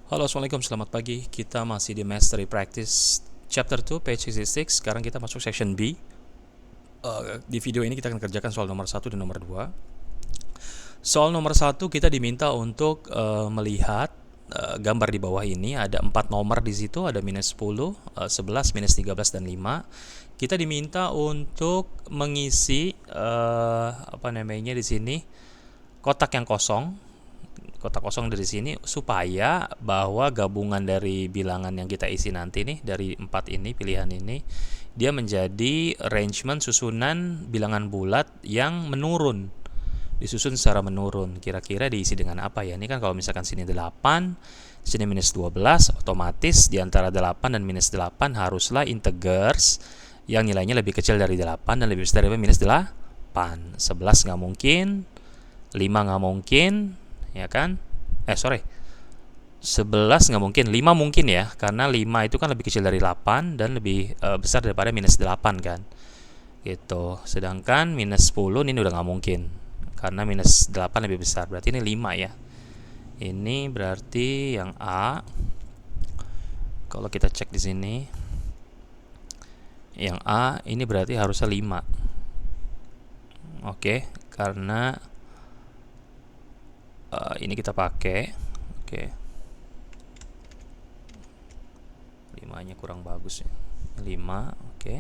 Halo, assalamualaikum, selamat pagi. Kita masih di Mastery Practice Chapter 2, page 66. Sekarang kita masuk section B. Di video ini kita akan kerjakan soal nomor 1 dan nomor 2. Soal nomor 1 kita diminta untuk melihat gambar di bawah ini. Ada 4 nomor di situ, ada minus 10, 11, minus 13, dan 5. Kita diminta untuk mengisi di sini kotak yang kosong, kotak kosong dari sini, supaya bahwa gabungan dari bilangan yang kita isi nanti nih, dari 4 ini, pilihan ini, dia menjadi arrangement susunan bilangan bulat yang menurun, disusun secara menurun. Kira-kira diisi dengan apa ya? Ini kan kalau misalkan sini 8, sini minus 12, otomatis di antara 8 dan minus 8 haruslah integers yang nilainya lebih kecil dari 8 dan lebih besar dari minus 8. 11 nggak mungkin, 5 nggak mungkin, ya kan? 11 nggak mungkin, 5 mungkin ya, karena 5 itu kan lebih kecil dari 8 dan lebih besar daripada minus 8 kan, gitu. Sedangkan minus 10 ini udah nggak mungkin, karena minus 8 lebih besar, berarti ini 5 ya. Ini berarti yang A. Kalau kita cek di sini, yang A ini berarti harusnya 5. Oke, karena ini kita pakai, oke, 5-nya kurang bagus ya, 5, oke.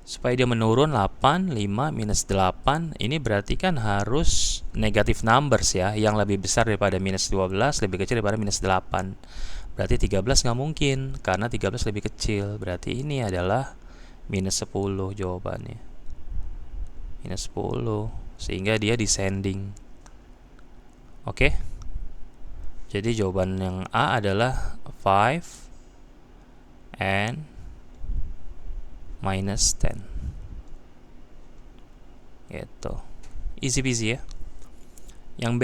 Supaya dia menurun 8, 5, minus 8, ini berarti kan harus negatif numbers ya, yang lebih besar daripada minus 12, lebih kecil daripada minus 8. Berarti 13 nggak mungkin, karena 13 lebih kecil. Berarti ini adalah minus 10 jawabannya. Minus 10, sehingga dia descending. Oke. Jadi jawaban yang A adalah 5 and minus 10. Gitu. Easy peasy ya. Yang B,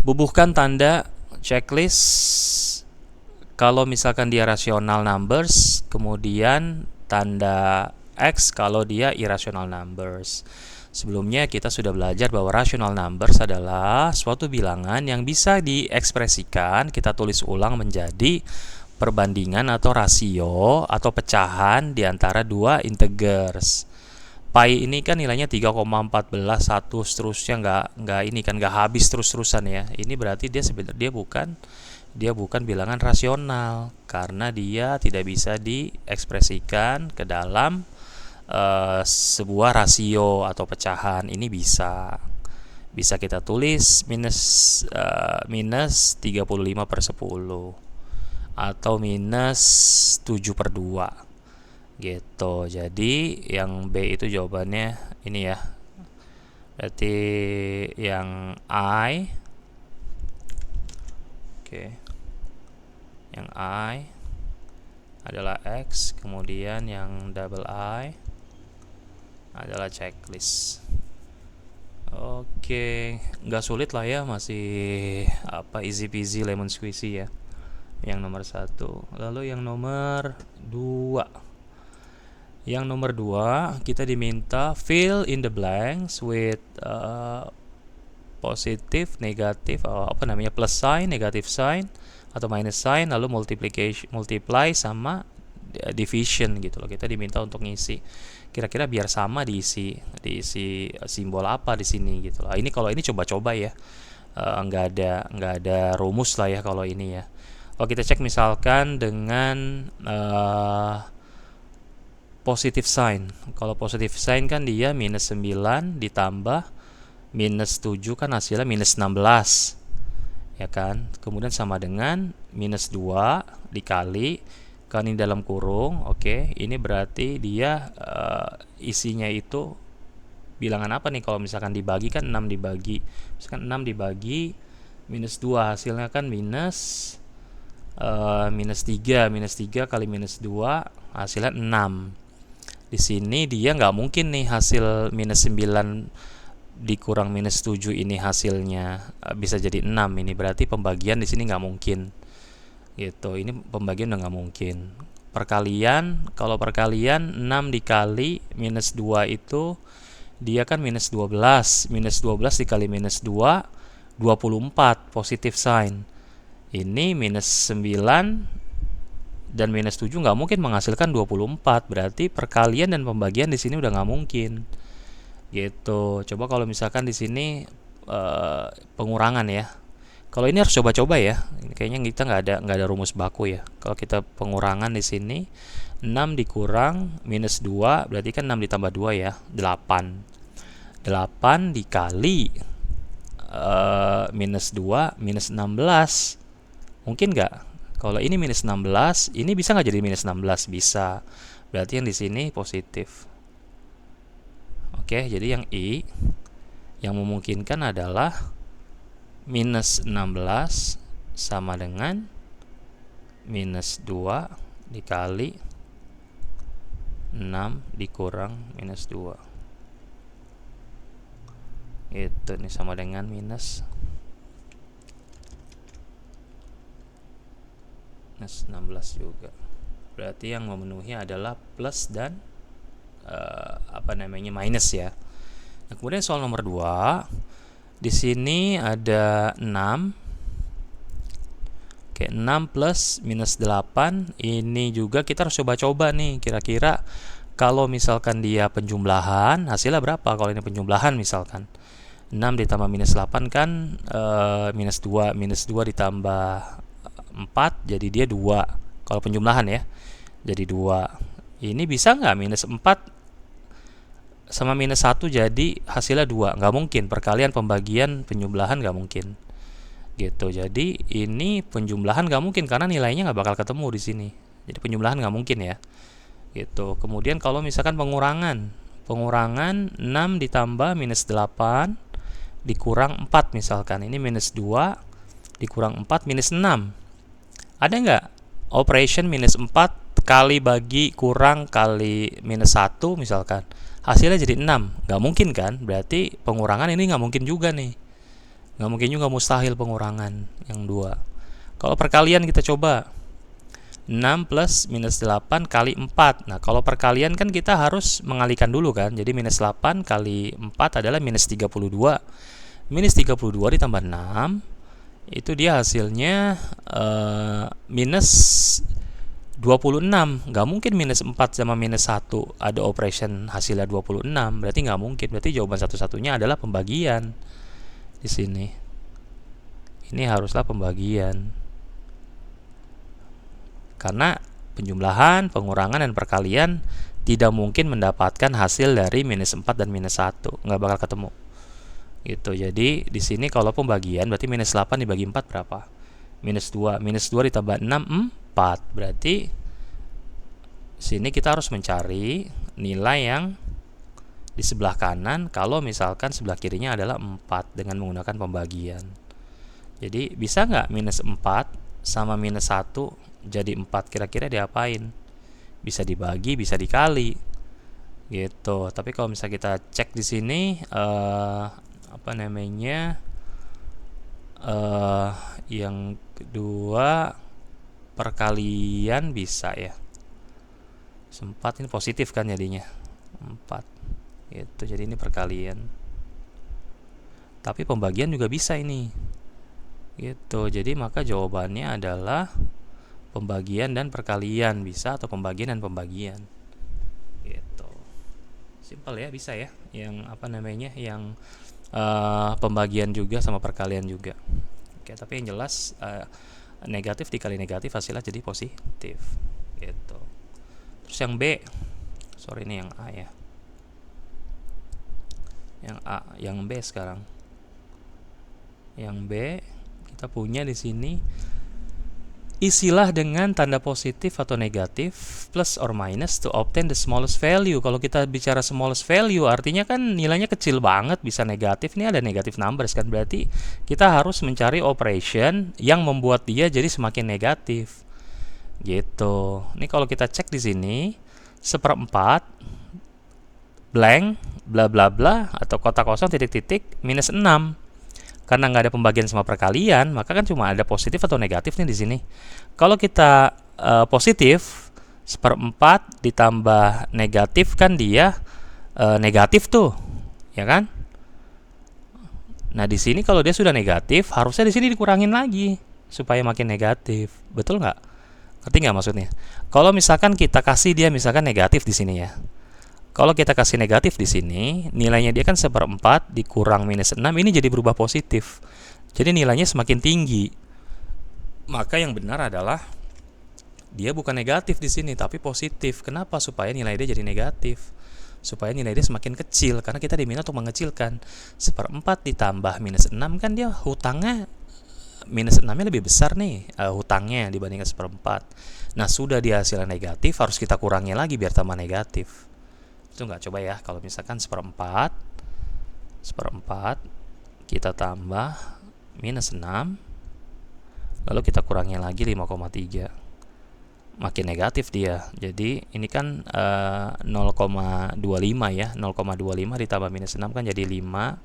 bubuhkan tanda checklist kalau misalkan dia rational numbers, kemudian tanda X kalau dia irrational numbers. Sebelumnya kita sudah belajar bahwa rational numbers adalah suatu bilangan yang bisa diekspresikan, kita tulis ulang menjadi perbandingan atau rasio atau pecahan di antara dua integers. Pi ini kan nilainya 3,14, 1 seterusnya, nggak habis terus-terusan ya. Ini berarti dia sebenarnya bukan bilangan rasional, karena dia tidak bisa diekspresikan ke dalam sebuah rasio atau pecahan. Ini bisa kita tulis minus 35/10 atau minus 7/2 gitu. Jadi yang B itu jawabannya ini ya. Berarti yang I, oke, yang I adalah X, kemudian yang double I adalah checklist. Oke, nggak sulit lah ya, masih easy peasy lemon squeezy ya. Yang nomor 1. Lalu yang nomor 2. Yang nomor 2 kita diminta fill in the blanks with positif, negatif, plus sign, negative sign atau minus sign, lalu multiply sama division gitu loh. Kita diminta untuk ngisi. Kira-kira biar sama diisi simbol apa di sini gitu loh. Ini kalau ini coba-coba ya. Nggak ada rumus lah ya kalau ini ya. Kalau kita cek misalkan dengan positive sign. Kalau positive sign kan dia minus 9 ditambah minus 7 kan hasilnya minus 16. Ya kan? Kemudian sama dengan minus 2 dikali, kan ini dalam kurung, oke. Ini berarti dia isinya itu bilangan apa nih? Kalau misalkan dibagi kan 6 dibagi. Misalkan 6 dibagi minus 2, hasilnya kan minus 3. Minus 3 kali minus 2 hasilnya 6. Di sini dia nggak mungkin nih hasil minus 9 dikurang minus 7 ini hasilnya bisa jadi 6. Ini berarti pembagian di sini nggak mungkin gitu. Ini pembagian udah nggak mungkin. Perkalian, kalau perkalian 6 dikali minus 2 itu dia kan minus 12. Minus 12 dikali minus 2 24 positive sign. Ini minus 9 dan minus 7 nggak mungkin menghasilkan 24. Berarti perkalian dan pembagian di sini udah nggak mungkin. Gitu. Coba kalau misalkan di sini pengurangan ya. Kalau ini harus coba-coba ya. Ini kayaknya kita nggak ada rumus baku ya. Kalau kita pengurangan di sini 6 dikurang minus 2 berarti kan 6 ditambah 2 ya, 8. 8 dikali minus 2 minus 16. Mungkin nggak? Kalau ini minus 16, ini bisa nggak jadi minus 16? Bisa. Berarti yang di sini positif. Oke, jadi yang I yang memungkinkan adalah minus 16 sama dengan minus 2 dikali 6 dikurang minus 2. Itu nih sama dengan minus 16 juga. Berarti yang memenuhi adalah plus dan minus ya. Nah, kemudian soal nomor 2. Di sini ada 6. Oke, 6 plus minus 8. Ini juga kita harus coba-coba nih. Kira-kira kalau misalkan dia penjumlahan, hasilnya berapa? Kalau ini penjumlahan misalkan 6 ditambah minus 8 kan minus 2. Minus 2 ditambah 4 jadi dia 2. Kalau penjumlahan ya, jadi 2. Ini bisa nggak minus 4 sama minus 1 jadi hasilnya 2? Nggak mungkin. Perkalian, pembagian, penjumlahan nggak mungkin. Gitu. Jadi ini penjumlahan nggak mungkin karena nilainya nggak bakal ketemu di sini. Jadi penjumlahan nggak mungkin ya. Gitu. Kemudian kalau misalkan pengurangan 6 ditambah minus 8 dikurang 4 misalkan. Ini minus 2 dikurang 4 minus 6. Ada nggak operation minus 4 kali bagi kurang kali minus 1 misalkan? Hasilnya jadi 6. Nggak mungkin kan? Berarti pengurangan ini nggak mungkin juga nih. Nggak mungkin juga, mustahil pengurangan yang 2. Kalau perkalian kita coba 6 plus minus 8 kali 4. Nah, kalau perkalian kan kita harus mengalihkan dulu kan. Jadi minus 8 kali 4 adalah minus 32. Minus 32 ditambah 6, itu dia hasilnya minus 26. Nggak mungkin minus 4 sama minus 1 ada operation hasilnya 26. Berarti nggak mungkin. Berarti jawaban satu-satunya adalah pembagian di sini. Ini haruslah pembagian. Karena penjumlahan, pengurangan, dan perkalian tidak mungkin mendapatkan hasil dari minus 4 dan minus 1. Nggak bakal ketemu. Gitu. Jadi di sini kalau pembagian berarti minus 8 dibagi 4 berapa? Minus 2. Minus 2 ditambah 6, 4. Berarti sini kita harus mencari nilai yang di sebelah kanan kalau misalkan sebelah kirinya adalah 4 dengan menggunakan pembagian. Jadi bisa nggak minus 4 sama minus 1 jadi 4? Kira-kira diapain? Bisa dibagi, bisa dikali. Gitu. Tapi kalau misalnya kita cek di sini yang kedua perkalian bisa ya. 4 ini positif kan jadinya 4 gitu. Jadi ini perkalian, tapi pembagian juga bisa ini gitu. Jadi maka jawabannya adalah pembagian dan perkalian bisa, atau pembagian dan pembagian gitu. Simpel ya, bisa ya. Yang yang pembagian juga sama perkalian juga. Oke, tapi yang jelas negatif dikali negatif hasilnya jadi positif gitu. Terus yang B, ini yang A ya. Yang A, yang B sekarang. Yang B kita punya di sini isilah dengan tanda positif atau negatif plus or minus to obtain the smallest value. Kalau kita bicara smallest value artinya kan nilainya kecil banget, bisa negatif. Ini ada negatif numbers kan, berarti kita harus mencari operation yang membuat dia jadi semakin negatif. Gitu. Ini kalau kita cek di sini 1/4 blank bla bla bla atau kotak kosong titik-titik minus 6. Karena nggak ada pembagian sama perkalian, maka kan cuma ada positif atau negatif nih di sini. Kalau kita positif 1/4 ditambah negatif kan dia negatif tuh, ya kan? Nah, di sini kalau dia sudah negatif, harusnya di sini dikurangin lagi supaya makin negatif. Betul nggak? Ngerti nggak maksudnya? Kalau misalkan kita kasih dia misalkan negatif di sini ya. Kalau kita kasih negatif di sini, nilainya dia kan 1/4 dikurang -6, ini jadi berubah positif. Jadi nilainya semakin tinggi. Maka yang benar adalah dia bukan negatif di sini tapi positif. Kenapa? Supaya nilai dia jadi negatif. Supaya nilai dia semakin kecil karena kita diminta untuk mengecilkan. 1/4 ditambah -6 kan dia hutangnya -6-nya lebih besar nih, hutangnya dibandingkan 1/4. Nah, sudah dia hasilnya negatif, harus kita kurangi lagi biar tambah negatif. Itu nggak? Coba ya, kalau misalkan 1/4 kita tambah -6, lalu kita kurangi lagi 5,3, makin negatif dia. Jadi ini kan 0,25 ya, 0,25 ditambah -6 kan jadi 5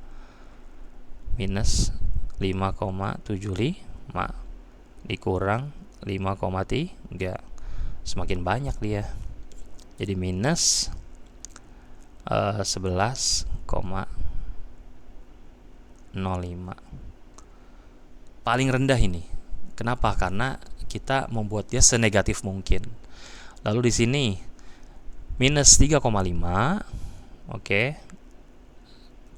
minus 5,75 dikurang 5,3, semakin banyak dia. Jadi minus 11,05, paling rendah ini. Kenapa? Karena kita membuat dia senegatif mungkin. Lalu di sini minus 3,5, oke,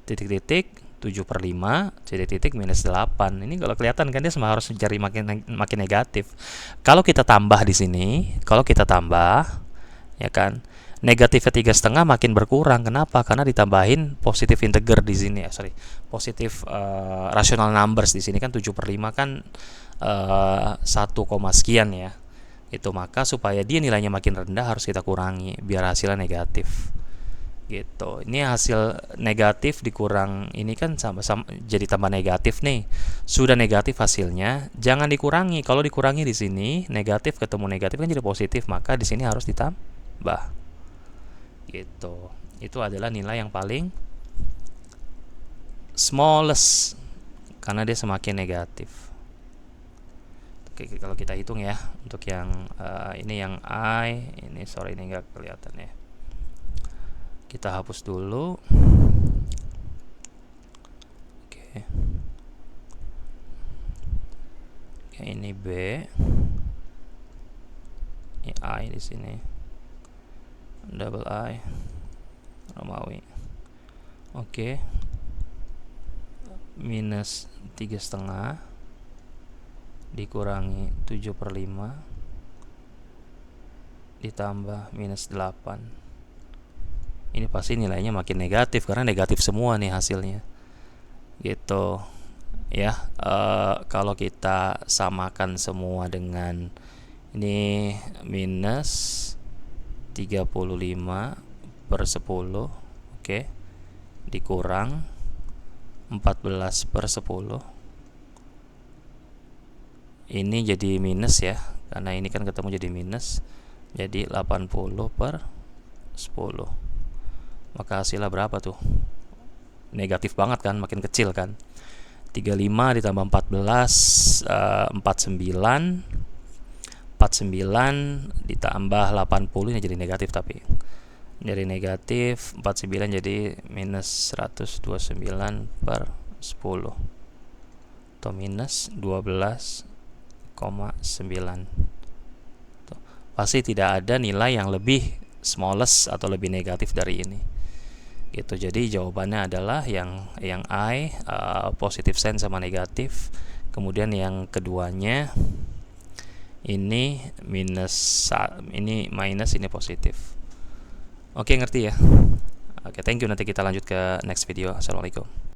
titik-titik 7/5, titik-titik minus 8. Ini kalau kelihatan kan dia semua harus mencari makin negatif. Kalau kita tambah di sini, kalau kita tambah, ya kan, negatifnya 3,5 makin berkurang. Kenapa? Karena ditambahin positif integer di sini. Positif rational numbers di sini kan 7/5 kan 1, sekian ya. Itu maka supaya dia nilainya makin rendah harus kita kurangi biar hasilnya negatif. Gitu. Ini hasil negatif dikurang ini kan sama-sama jadi tambah negatif nih. Sudah negatif hasilnya, jangan dikurangi. Kalau dikurangi di sini negatif ketemu negatif kan jadi positif, maka di sini harus ditambah. Gitu. Itu adalah nilai yang paling smallest karena dia semakin negatif. Oke, kalau kita hitung ya untuk yang ini yang I, ini sorry ini nggak kelihatan ya. Kita hapus dulu. Oke. Oke, ini B. Ini I di sini. Double I. Romawi. Oke. Minus 3,5 dikurangi 7/5 ditambah minus 8. Ini pasti nilainya makin negatif karena negatif semua nih hasilnya. Gitu. Ya, kalau kita samakan semua dengan ini minus 35/10, oke, dikurang 14/10. Ini jadi minus ya, karena ini kan ketemu jadi minus, jadi 80/10. Maka hasilnya berapa tuh? Negatif banget kan, makin kecil kan. 35 ditambah 14, 49 ditambah 80, ini jadi negatif tapi. Jadi negatif 49 jadi minus 129/10 atau minus 12,9. Pasti tidak ada nilai yang lebih smallest atau lebih negatif dari ini. Gitu. Jadi jawabannya adalah yang I, positive sign sama negatif. Kemudian yang keduanya ini minus, ini minus, ini positif. Oke, ngerti ya? Oke, thank you. Nanti kita lanjut ke next video. Assalamualaikum.